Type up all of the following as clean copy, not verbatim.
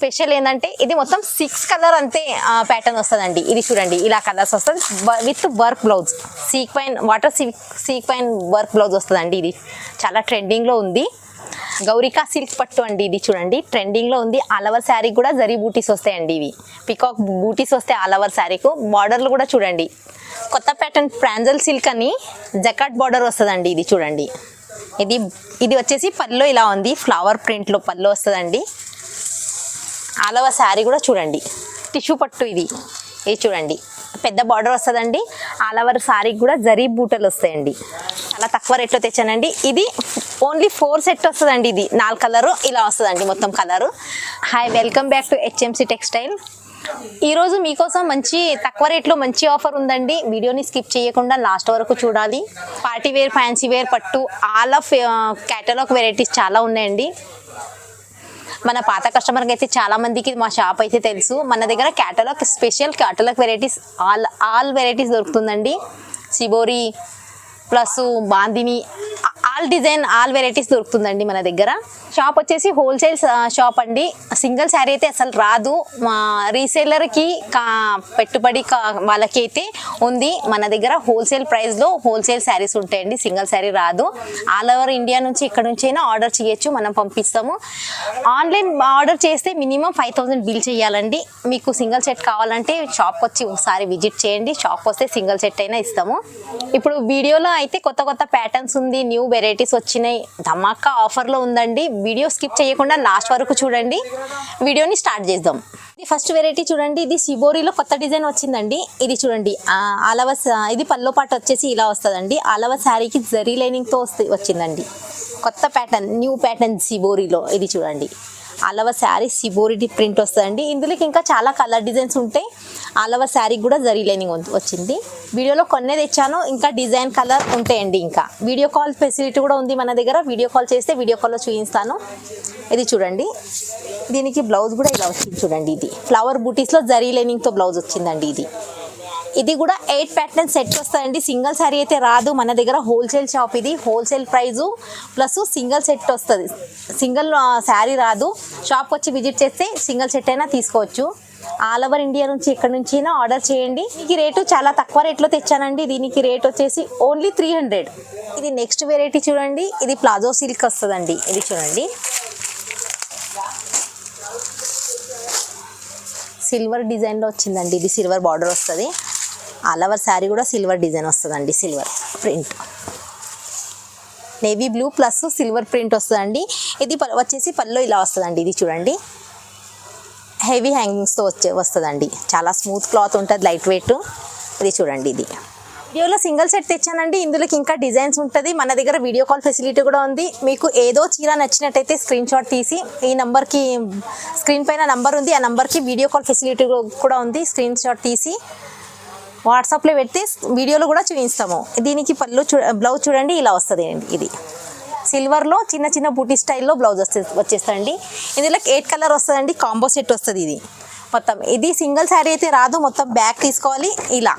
Special ఏంటంటే ఇది మొత్తం 6 కలర్ అంతే ప్యాటర్న్ వస్తుందండి. ఇది చూడండి ఇలా కలర్స్ వస్తుంది with work blouse, sequin water sequin work blouse వస్తుందండి. ఇది చాలా ట్రెండింగ్లో ఉంది. గౌరికా సిల్క్ పట్టు అండి. ఇది చూడండి ట్రెండింగ్లో ఉంది. ఆల్ ఓవర్ శారీ కూడా జరీ బూటీస్ వస్తాయండి. ఇవి పికాక్ బూటీస్ వస్తాయి ఆల్ ఓవర్ శారీకు. బార్డర్లు కూడా చూడండి కొత్త ప్యాటర్న్ ప్రాంజల్ సిల్క్ అని జకాట్ బార్డర్ వస్తుందండి. ఇది చూడండి ఇది వచ్చేసి పల్లో ఇలా ఉంది, ఫ్లవర్ ప్రింట్లో పల్లో వస్తుందండి. ఆల్ ఓవర్ శారీ కూడా చూడండి టిష్యూ పట్టు. ఇది చూడండి పెద్ద బార్డర్ వస్తుందండి. ఆల్ ఓవర్ శారీకి కూడా జరీ బూటలు వస్తాయండి. చాలా తక్కువ రేట్లో తెచ్చానండి. ఇది ఓన్లీ 4 సెట్ వస్తుందండి. ఇది 4 కలరు ఇలా వస్తుందండి మొత్తం colour. Hi, welcome back to HMC textile. ఈరోజు మీకోసం మంచి తక్కువ రేట్లో మంచి ఆఫర్ ఉందండి. వీడియోని స్కిప్ చేయకుండా లాస్ట్ వరకు చూడాలి. పార్టీ వేర్, ఫ్యాన్సీ వేర్, పట్టు ఆల్ ఆఫ్ క్యాటలాగ్ వెరైటీస్ చాలా ఉన్నాయండి. మన పాత కస్టమర్కి అయితే చాలా మందికి మా షాప్ అయితే తెలుసు. మన దగ్గర catalogue special catalogue varieties all varieties దొరుకుతుందండి. Shibori plus bandhani all design all varieties దొరుకుతుందండి మన దగ్గర. షాప్ వచ్చేసి హోల్సేల్ షాప్ అండి. సింగిల్ శారీ అయితే అసలు రాదు. మా రీసేలర్కి పెట్టుబడి వాళ్ళకి అయితే ఉంది. మన దగ్గర హోల్సేల్ ప్రైస్లో హోల్సేల్ శారీస్ ఉంటాయండి. సింగిల్ శారీ రాదు. ఆల్ ఓవర్ ఇండియా నుంచి ఇక్కడ నుంచి అయినా ఆర్డర్ చేయొచ్చు, మనం పంపిస్తాము. ఆన్లైన్ ఆర్డర్ చేస్తే మినిమం 5000 బిల్ చేయాలండి. మీకు సింగిల్ సెట్ కావాలంటే షాప్కి వచ్చి ఒకసారి విజిట్ చేయండి. షాప్కి వస్తే సింగిల్ సెట్ అయినా ఇస్తాము. ఇప్పుడు వీడియోలో అయితే కొత్త కొత్త ప్యాటర్న్స్ ఉంది, న్యూ వెరైటీస్ వచ్చినాయి, ధమాకా ఆఫర్లో ఉందండి. వీడియో స్కిప్ చేయకుండా లాస్ట్ వరకు చూడండి. వీడియోని స్టార్ట్ చేద్దాం. ఇది ఫస్ట్ వెరైటీ చూడండి. ఇది సిబోరిలో కొత్త డిజైన్ వచ్చిందండి. ఇది చూడండి ఆల్ ఓవర్ ఇది పల్లో పాటు వచ్చేసి ఇలా వస్తుందండి. ఆల్ ఓవర్ శారీకి జరీ లైనింగ్తో వచ్చిందండి. కొత్త ప్యాటర్న్, న్యూ ప్యాటర్న్ సిబోరిలో. ఇది చూడండి all over sari shibori print వస్తుందండి. ఇందులోకి ఇంకా చాలా కలర్ డిజైన్స్ ఉంటాయి. ఆల్ ఓవర్ శారీకి కూడా జరీ లైనింగ్ వచ్చింది. వీడియోలో కొన్నే తెచ్చాను, ఇంకా డిజైన్ కలర్ ఉంటాయండి. ఇంకా వీడియో కాల్ ఫెసిలిటీ కూడా ఉంది మన దగ్గర. వీడియో కాల్ చేస్తే వీడియో కాల్లో చూపిస్తాను. ఇది చూడండి దీనికి బ్లౌజ్ కూడా ఇలా వచ్చింది చూడండి. ఇది ఫ్లవర్ బూటీస్లో జరీ లైనింగ్తో బ్లౌజ్ వచ్చిందండి. ఇది కూడా 8 ప్యాటర్న్ సెట్ వస్తాయండి. సింగిల్ శారీ అయితే రాదు మన దగ్గర. హోల్సేల్ షాప్ ఇది. Wholesale price plus single set వస్తుంది. సింగిల్ శారీ రాదు. షాప్కి వచ్చి విజిట్ చేస్తే సింగిల్ సెట్ అయినా తీసుకోవచ్చు. ఆల్ ఓవర్ ఇండియా నుంచి ఇక్కడ నుంచి అయినా ఆర్డర్ చేయండి. దీనికి రేటు చాలా తక్కువ రేట్లో తెచ్చానండి. దీనికి రేట్ వచ్చేసి ఓన్లీ 300. ఇది నెక్స్ట్ వెరైటీ చూడండి. ఇది ప్లాజో సిల్క్ వస్తుందండి. ఇది చూడండి సిల్వర్ డిజైన్లో వచ్చిందండి. ఇది సిల్వర్ బార్డర్ వస్తుంది. ఆల్ ఓవర్ శారీ కూడా సిల్వర్ డిజైన్ వస్తుందండి. Silver print, navy blue plus silver print వస్తుందండి. ఇది వచ్చేసి పల్లో ఇలా వస్తుందండి. ఇది చూడండి హెవీ హ్యాంగింగ్స్తో వస్తుందండి. చాలా స్మూత్ క్లాత్ ఉంటుంది, లైట్ వెయిట్. ఇది చూడండి ఇది వీడియోలో సింగిల్ సెట్ తెచ్చానండి. ఇందులోకి ఇంకా డిజైన్స్ ఉంటుంది. మన దగ్గర వీడియో కాల్ ఫెసిలిటీ కూడా ఉంది. మీకు ఏదో చీర నచ్చినట్టయితే స్క్రీన్ షాట్ తీసి ఈ నంబర్కి, స్క్రీన్ పైన నంబర్ ఉంది, ఆ నంబర్కి వీడియో కాల్ ఫెసిలిటీ కూడా ఉంది. స్క్రీన్ షాట్ తీసి వాట్సాప్లో పెడితే వీడియోలో కూడా చూపిస్తాము. దీనికి పళ్ళు బ్లౌజ్ చూడండి ఇలా వస్తుంది. ఇది సిల్వర్లో చిన్న చిన్న బూటీ స్టైల్లో బ్లౌజ్ వచ్చేస్తుంది. ఇందులో 8 కలర్ వస్తుందండి. కాంబో సెట్ వస్తుంది. ఇది మొత్తం ఇది సింగిల్ శారీ అయితే రాదు. మొత్తం బ్యాగ్ తీసుకోవాలి. ఇలా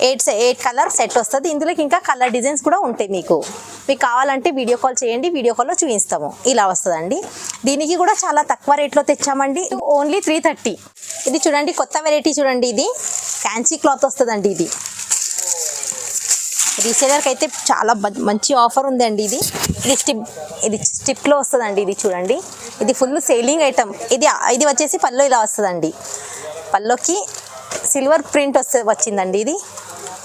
8 కలర్ సెట్ వస్తుంది. ఇందులోకి ఇంకా కలర్ డిజైన్స్ కూడా ఉంటాయి. మీకు కావాలంటే వీడియో కాల్ చేయండి, వీడియో కాల్లో చూపిస్తాము. ఇలా వస్తుందండి. దీనికి కూడా చాలా తక్కువ రేట్లో తెచ్చామండి. ఓన్లీ 330. ఇది చూడండి కొత్త వెరైటీ చూడండి. ఇది ఫ్యాన్సీ క్లాత్ వస్తుందండి. ఇది రీసేలర్కి అయితే చాలా మంచి ఆఫర్ ఉందండి. ఇది స్టిప్లో వస్తుందండి. ఇది చూడండి ఇది ఫుల్ సేలింగ్ ఐటమ్. ఇది వచ్చేసి పల్లో ఇలా వస్తుందండి. పల్లోకి సిల్వర్ ప్రింట్ వచ్చిందండి. ఇది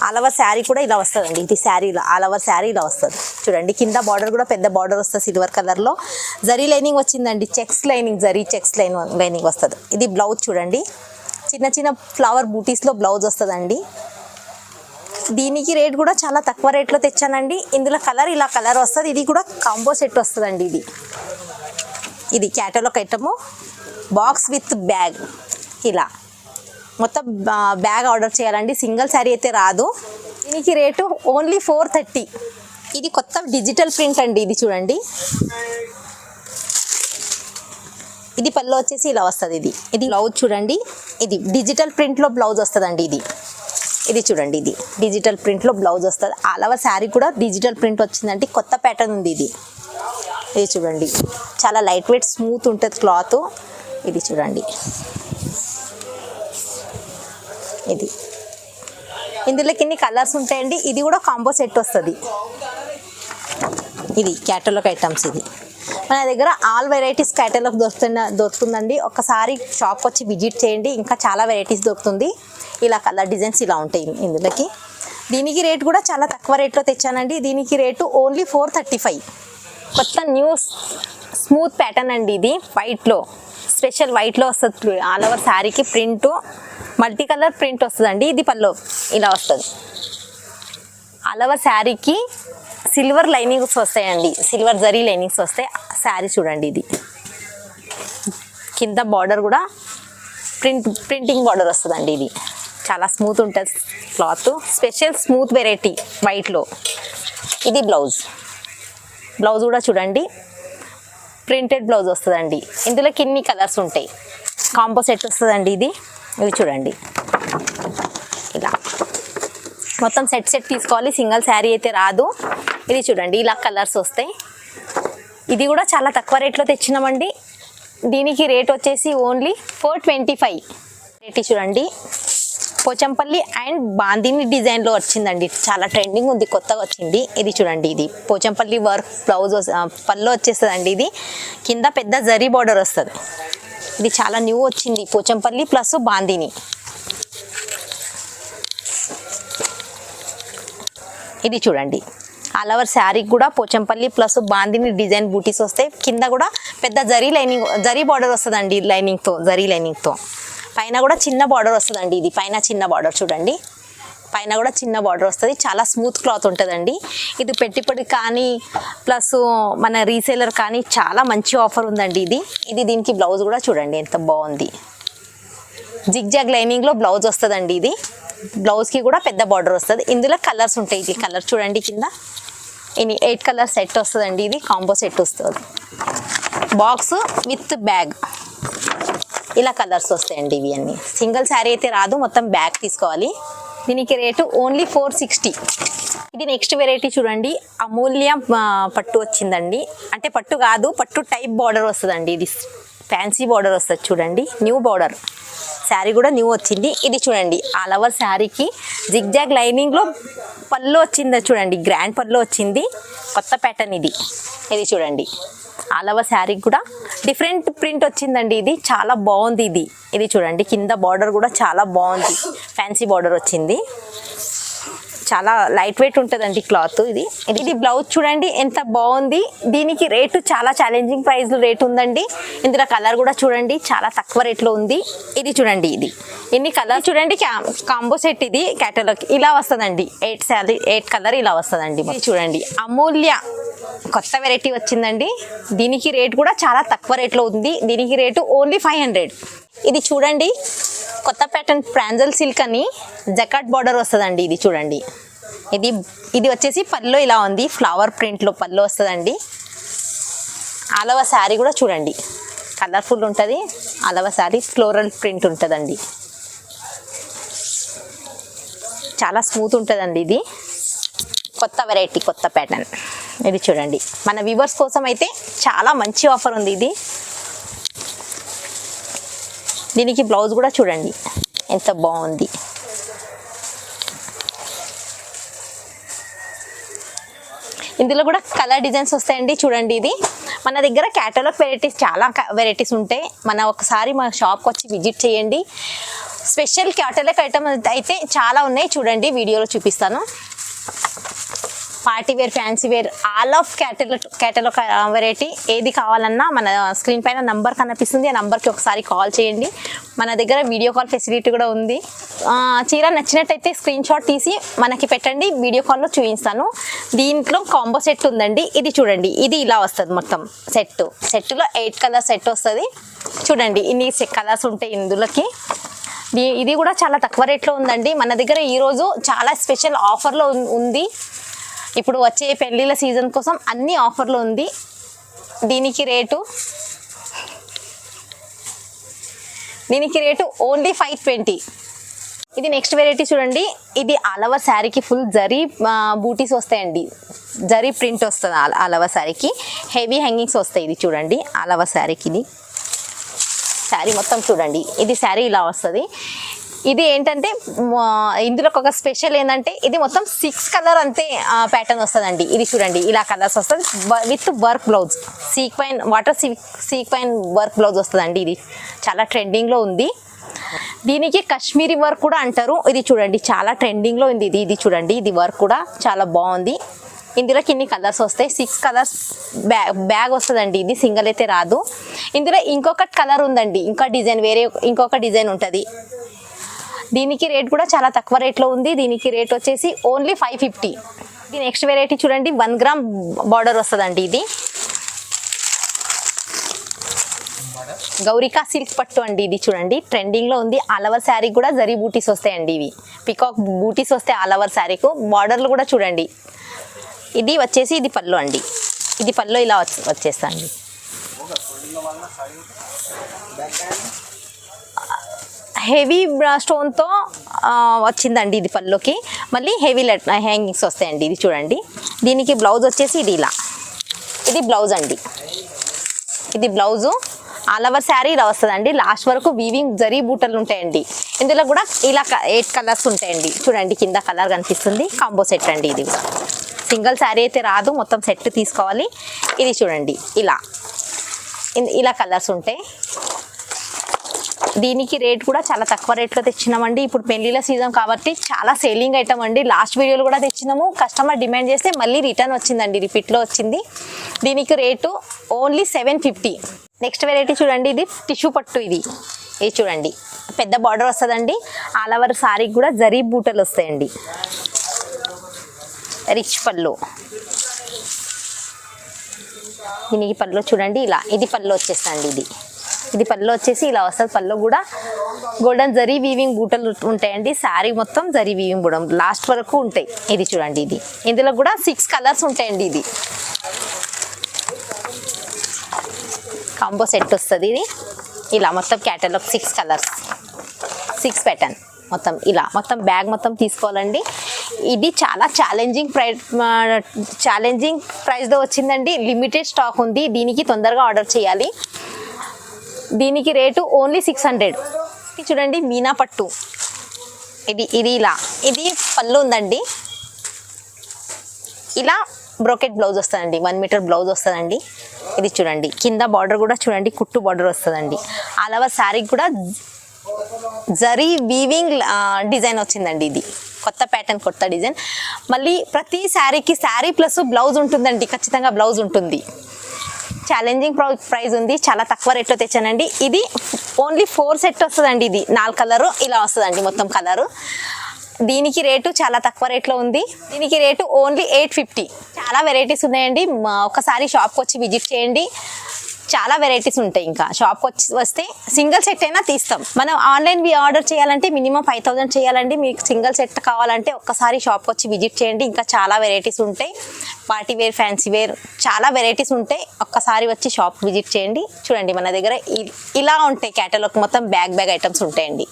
ఆల్ ఓవర్ శారీ కూడా ఇలా వస్తుందండి. ఇది శారీలో ఆల్ ఓవర్ శారీ ఇలా వస్తుంది చూడండి. కింద బార్డర్ కూడా పెద్ద బార్డర్ వస్తుంది సిల్వర్ కలర్లో. జరీ లైనింగ్ వచ్చిందండి. Checks lining, zari checks lining వస్తుంది. ఇది బ్లౌజ్ చూడండి చిన్న చిన్న ఫ్లవర్ బూటీస్లో బ్లౌజ్ వస్తుందండి. దీనికి రేట్ కూడా చాలా తక్కువ రేట్లో తెచ్చానండి. ఇందులో కలర్ ఇలా కలర్ వస్తుంది. ఇది కూడా కాంబో సెట్ వస్తుందండి. ఇది catalogue item, box with bag. ఇలా మొత్తం బ్యాగ్ ఆర్డర్ చేయాలండి. సింగిల్ శారీ అయితే రాదు. దీనికి రేటు ఓన్లీ 430. ఇది కొత్త డిజిటల్ ప్రింట్ అండి. ఇది చూడండి ఇది పళ్ళు వచ్చేసి ఇలా వస్తుంది. ఇది బ్లౌజ్ చూడండి. ఇది డిజిటల్ ప్రింట్లో బ్లౌజ్ వస్తుందండి. ఇది చూడండి ఇది డిజిటల్ ప్రింట్లో బ్లౌజ్ వస్తుంది. ఆల్ ఓవర్ శారీ కూడా డిజిటల్ ప్రింట్ వచ్చిందండి. కొత్త ప్యాటర్న్ ఉంది. ఇది చూడండి చాలా లైట్ వెయిట్ స్మూత్ ఉంటుంది క్లాత్. ఇది చూడండి, ఇది ఇందులోకి ఇన్ని కలర్స్ ఉంటాయండి. ఇది కూడా కాంబో సెట్ వస్తుంది. ఇది క్యాటలాగ్ ఐటమ్స్. ఇది మన దగ్గర ఆల్ వెరైటీస్ క్యాటలాగ్ దొరుకుతుందండి. ఒకసారి షాప్కి వచ్చి విజిట్ చేయండి, ఇంకా చాలా వెరైటీస్ దొరుకుతుంది. ఇలా కలర్ డిజైన్స్ ఇలా ఉంటాయి ఇందులోకి. దీనికి రేట్ కూడా చాలా తక్కువ రేట్లో తెచ్చానండి. దీనికి రేటు ఓన్లీ 435. కొత్త న్యూ స్మూత్ ప్యాటర్న్ అండి. ఇది వైట్లో, స్పెషల్ వైట్లో వస్తుంది. ఆల్ ఓవర్ శారీకి ప్రింట్, మల్టీ కలర్ ప్రింట్ వస్తుందండి. ఇది పల్లో ఇలా వస్తుంది. ఆల్ ఓవర్ శారీకి సిల్వర్ లైనింగ్స్ వస్తాయండి, సిల్వర్ జరీ లైనింగ్స్ వస్తాయి. శారీ చూడండి, ఇది కింద బార్డర్ కూడా ప్రింటింగ్ బార్డర్ వస్తుందండి. ఇది చాలా స్మూత్ ఉంటుంది క్లాత్, స్పెషల్ స్మూత్ వెరైటీ వైట్లో. ఇది బ్లౌజ్ కూడా చూడండి, ప్రింటెడ్ బ్లౌజ్ వస్తుందండి. ఇందులో కిన్ని కలర్స్ ఉంటాయి. కాంబో సెట్ వస్తుందండి. ఇది చూడండి, ఇలా మొత్తం సెట్ తీసుకోవాలి, సింగిల్ శారీ అయితే రాదు. ఇది చూడండి, ఇలా కలర్స్ వస్తాయి. ఇది కూడా చాలా తక్కువ రేట్లో తెచ్చినామండి. దీనికి రేట్ వచ్చేసి ఓన్లీ 425. రేట్ చూడండి, పోచంపల్లి అండ్ బాందిని డిజైన్లో వచ్చిందండి. చాలా ట్రెండింగ్ ఉంది, కొత్తగా వచ్చింది. ఇది చూడండి, ఇది పోచంపల్లి వర్క్ బ్లౌజ్ పళ్ళు వచ్చేస్తుందండి. ఇది కింద పెద్ద జరీ బార్డర్ వస్తుంది. ఇది చాలా న్యూ వచ్చింది, పోచంపల్లి ప్లస్ బాందిని. ఇది చూడండి, ఆల్ ఓవర్ శారీకి కూడా పోచంపల్లి ప్లస్ బాందిని డిజైన్ బూటీస్ వస్తాయి. కింద కూడా పెద్ద జరీ బార్డర్ వస్తుందండి, జరీ లైనింగ్తో. పైన కూడా చిన్న బార్డర్ వస్తుందండి. ఇది పైన చిన్న బార్డర్ చూడండి, పైన కూడా చిన్న బార్డర్ వస్తుంది. చాలా స్మూత్ క్లాత్ ఉంటుందండి. ఇది పెట్టుబడి కానీ ప్లస్ మన రీసేలర్ కానీ చాలా మంచి ఆఫర్ ఉందండి. ఇది దీనికి బ్లౌజ్ కూడా చూడండి ఎంత బాగుంది. జిగ్జాగ్ లైనింగ్లో బ్లౌజ్ వస్తుందండి. ఇది బ్లౌజ్కి కూడా పెద్ద బార్డర్ వస్తుంది. ఇందులో కలర్స్ ఉంటాయి. ఇది కలర్ చూడండి, కింద 8 కలర్ సెట్ వస్తుందండి. ఇది కాంబో సెట్ వస్తుంది. బాక్స్ విత్ బ్యాగ్ ఇలా కలర్స్ వస్తాయండి. ఇవి అన్నీ సింగిల్ శారీ అయితే రాదు, మొత్తం బ్యాగ్ తీసుకోవాలి. దీనికి రేటు ఓన్లీ 460. ఇది నెక్స్ట్ వెరైటీ చూడండి, అమూల్య పట్టు వచ్చిందండి. అంటే పట్టు కాదు, పట్టు టైప్ బార్డర్ వస్తుందండి. ఇది ఫ్యాన్సీ బార్డర్ వస్తుంది చూడండి, న్యూ బార్డర్. శారీ కూడా న్యూ వచ్చింది. ఇది చూడండి, ఆల్ ఓవర్ శారీకి జిగ్జాగ్ లైనింగ్లో పళ్ళు వచ్చింది చూడండి, గ్రాండ్ పళ్ళు వచ్చింది. కొత్త ప్యాటర్న్ ఇది చూడండి. ఆల్ ఓవర్ శారీకి కూడా డిఫరెంట్ ప్రింట్ వచ్చిందండి. ఇది చాలా బాగుంది. ఇది చూడండి, కింద బార్డర్ కూడా చాలా బాగుంది, ఫ్యాన్సీ బార్డర్ వచ్చింది. చాలా లైట్ వెయిట్ ఉంటుందండి క్లాత్. ఇది బ్లౌజ్ చూడండి ఎంత బాగుంది. దీనికి రేటు చాలా ఛాలెంజింగ్ ప్రైస్ రేట్ ఉందండి. ఇందులో కలర్ కూడా చూడండి చాలా తక్కువ రేట్లో ఉంది. ఇది చూడండి, ఇది ఎన్ని కలర్ చూడండి, కాంబో సెట్. ఇది క్యాటలాగ్ ఇలా వస్తుందండి. 8 కలర్ ఇలా వస్తుందండి. ఇది చూడండి, అమూల్య కొత్త వెరైటీ వచ్చిందండి. దీనికి రేట్ కూడా చాలా తక్కువ రేట్లో ఉంది. దీనికి రేటు ఓన్లీ 500. ఇది చూడండి, కొత్త ప్యాటర్న్ ప్రాంజల్ సిల్క్ అని జకాట్ బార్డర్ వస్తుందండి. ఇది చూడండి, ఇది వచ్చేసి పళ్ళు ఇలా ఉంది, ఫ్లవర్ ప్రింట్లో పళ్ళు వస్తుందండి. ఆల్ ఓవర్ శారీ కూడా చూడండి కలర్ఫుల్ ఉంటుంది. All over sari floral print ఉంటుందండి. చాలా స్మూత్ ఉంటుందండి. ఇది కొత్త వెరైటీ, కొత్త ప్యాటర్న్. ఇది చూడండి, మన వ్యూవర్స్ కోసం అయితే చాలా మంచి ఆఫర్ ఉంది. దీనికి బ్లౌజ్ కూడా చూడండి ఎంత బాగుంది. ఇందులో కూడా కలర్ డిజైన్స్ వస్తాయండి. చూడండి, ఇది మన దగ్గర క్యాటలాగ్ వెరైటీస్ చాలా వెరైటీస్ ఉంటాయి. ఒకసారి మన షాప్కి వచ్చి విజిట్ చేయండి. స్పెషల్ క్యాటలాగ్ ఐటమ్ అయితే చాలా ఉన్నాయి. చూడండి, వీడియోలో చూపిస్తాను. Party wear, fancy wear, all of catalogue variety ఏది కావాలన్నా మన స్క్రీన్ పైన నంబర్ కనిపిస్తుంది. ఆ నంబర్కి ఒకసారి కాల్ చేయండి. మన దగ్గర వీడియో కాల్ ఫెసిలిటీ కూడా ఉంది. చీర నచ్చినట్టయితే స్క్రీన్ షాట్ తీసి మనకి పెట్టండి, వీడియో కాల్లో చూపిస్తాను. దీంట్లో కాంబో సెట్ ఉందండి. ఇది చూడండి, ఇది ఇలా వస్తుంది మొత్తం సెట్లో 8 కలర్ సెట్ వస్తుంది. చూడండి, ఇన్ని కలర్స్ ఉంటాయి ఇందులోకి. ఇది కూడా చాలా తక్కువ రేట్లో ఉందండి. మన దగ్గర ఈరోజు చాలా స్పెషల్ ఆఫర్లో ఉంది. ఇప్పుడు వచ్చే పెళ్ళిళ్ళ సీజన్ కోసం అన్ని ఆఫర్లు ఉంది. దీనికి రేటు ఓన్లీ 520. ఇది నెక్స్ట్ వెరైటీ చూడండి. ఇది ఆల్ ఓవర్ శారీకి ఫుల్ జరీ బూటీస్ వస్తాయండి. జరీ ప్రింట్ వస్తుంది ఆల్ ఓవర్ శారీకి. హెవీ హ్యాంగింగ్స్ వస్తాయి. ఇది చూడండి, ఆల్ ఓవర్ శారీకి ఇది శారీ మొత్తం చూడండి, ఇది శారీ ఇలా వస్తుంది. ఇది ఏంటంటే ఇందులో ఒక స్పెషల్ ఏంటంటే ఇది మొత్తం 6 కలర్ అంతే ప్యాటర్న్ వస్తుందండి. ఇది చూడండి ఇలా కలర్స్ వస్తుంది with work blouse, sequin water sequin work blouse వస్తుందండి. ఇది చాలా ట్రెండింగ్లో ఉంది. దీనికి కాశ్మీరీ వర్క్ కూడా అంటారు. ఇది చూడండి చాలా ట్రెండింగ్లో ఉంది. ఇది చూడండి, ఇది వర్క్ కూడా చాలా బాగుంది. ఇందులోకి ఇన్ని కలర్స్ వస్తాయి, 6 కలర్స్ బ్యాగ్ వస్తుందండి. ఇది సింగిల్ అయితే రాదు. ఇందులో ఇంకొక కలర్ ఉందండి, ఇంకా డిజైన్ వేరే ఇంకొక డిజైన్ ఉంటుంది. దీనికి రేట్ కూడా చాలా తక్కువ రేట్లో ఉంది. దీనికి రేట్ వచ్చేసి ఓన్లీ 550. ఇది నెక్స్ట్ వెరైటీ చూడండి, 1 గ్రామ్ బార్డర్ వస్తుందండి. ఇది గౌరికా సిల్క్ పట్టు అండి. ఇది చూడండి ట్రెండింగ్లో ఉంది. ఆల్ ఓవర్ శారీ కూడా జరీ బూటీస్ వస్తాయండి. ఇవి పికాక్ బూటీస్ వస్తాయి ఆల్ ఓవర్ శారీకు. బార్డర్లు కూడా చూడండి. ఇది వచ్చేసి ఇది పళ్ళు అండి. ఇది పళ్ళు ఇలా వచ్చేస్తండి. హెవీ స్టోన్తో వచ్చిందండి ఇది పళ్ళుకి. మళ్ళీ హెవీ హ్యాంగింగ్స్ వస్తాయండి. ఇది చూడండి. దీనికి బ్లౌజ్ వచ్చేసి ఇది ఇలా, ఇది బ్లౌజ్ అండి. ఇది బ్లౌజు ఆల్ ఓవర్ శారీ ఇలా వస్తుందండి. లాస్ట్ వరకు వీవింగ్ జరీ బూటలు ఉంటాయండి. ఇందులో కూడా ఇలా 8 కలర్స్ ఉంటాయండి. చూడండి కింద కలర్ కనిపిస్తుంది. కాంబో సెట్ అండి. ఇది సింగిల్ శారీ అయితే రాదు, మొత్తం సెట్ తీసుకోవాలి. ఇది చూడండి ఇలా కలర్స్ ఉంటాయి. దీనికి రేట్ కూడా చాలా తక్కువ రేట్లో తెచ్చినామండి. ఇప్పుడు పెళ్లిళ్ళ సీజన్ కాబట్టి చాలా సేలింగ్ ఐటమ్ అండి. లాస్ట్ వీడియోలో కూడా తెచ్చినాము. కస్టమర్ డిమాండ్ చేస్తే మళ్ళీ రిటర్న్ వచ్చిందండి, రిపీట్లో వచ్చింది. దీనికి రేటు ఓన్లీ 750. నెక్స్ట్ వెరైటీ చూడండి, ఇది టిష్యూ పట్టు. ఇది చూడండి పెద్ద బార్డర్ వస్తుందండి. ఆల్ ఓవర్ సారీకి కూడా జరీ బూటలు వస్తాయండి. రిచ్ పళ్ళు. దీనికి పళ్ళు చూడండి ఇలా, ఇది పళ్ళు వచ్చేస్తండి. ఇది పళ్ళు వచ్చేసి ఇలా వస్తుంది. పళ్ళు కూడా గోల్డెన్ జరీ వీవింగ్ బూటలు ఉంటాయండి. శారీ మొత్తం జరీ వీవింగ్ బూడం లాస్ట్ వరకు ఉంటాయి. ఇది చూడండి. ఇందులో కూడా 6 కలర్స్ ఉంటాయండి. ఇది కాంబో సెట్ వస్తుంది. ఇది ఇలా మొత్తం క్యాటలాగ్ 6 కలర్స్ 6 ప్యాటర్న్ మొత్తం ఇలా మొత్తం బ్యాగ్ మొత్తం తీసుకోవాలండి. ఇది చాలా ఛాలెంజింగ్ ప్రైస్లో వచ్చిందండి. లిమిటెడ్ స్టాక్ ఉంది. దీనికి తొందరగా ఆర్డర్ చేయాలి. దీనికి రేటు ఓన్లీ 600. చూడండి మీనా పట్టు. ఇది ఇలా, ఇది పళ్ళు ఉందండి. ఇలా బ్రోకెట్ బ్లౌజ్ వస్తుందండి. 1 మీటర్ బ్లౌజ్ వస్తుందండి. ఇది చూడండి కింద బార్డర్ కూడా చూడండి కుట్టు బార్డర్ వస్తుందండి. ఆల్ ఓవర్ శారీకి కూడా జరీ వీవింగ్ డిజైన్ వచ్చిందండి. ఇది కొత్త ప్యాటర్న్, కొత్త డిజైన్. మళ్ళీ ప్రతి శారీకి శారీ ప్లస్ బ్లౌజ్ ఉంటుందండి. ఖచ్చితంగా బ్లౌజ్ ఉంటుంది. ఛాలెంజింగ్ ప్రైస్ ఉంది. చాలా తక్కువ రేట్లో తెచ్చానండి. ఇది ఓన్లీ 4 సెట్ వస్తుందండి. ఇది 4 కలరు ఇలా వస్తుందండి మొత్తం కలరు. దీనికి రేటు చాలా తక్కువ రేట్లో ఉంది. దీనికి రేటు ఓన్లీ 850. చాలా వెరైటీస్ ఉన్నాయండి. ఒకసారి షాప్కి వచ్చి విజిట్ చేయండి. చాలా వెరైటీస్ ఉంటాయి. ఇంకా షాప్కి వస్తే సింగిల్ సెట్ అయినా తీస్తాం. మనం ఆన్లైన్ ఆర్డర్ చేయాలంటే మినిమం 5000 చేయాలండి. మీకు సింగిల్ సెట్ కావాలంటే ఒక్కసారి షాప్కి వచ్చి విజిట్ చేయండి. ఇంకా చాలా వెరైటీస్ ఉంటాయి. పార్టీ వేర్, ఫ్యాన్సీ వేర్ చాలా వెరైటీస్ ఉంటాయి. ఒక్కసారి వచ్చి షాప్ విజిట్ చేయండి. చూడండి మన దగ్గర ఇలా ఉంటాయి. క్యాటలాగ్ మొత్తం బ్యాగ్ ఐటమ్స్ ఉంటాయండి.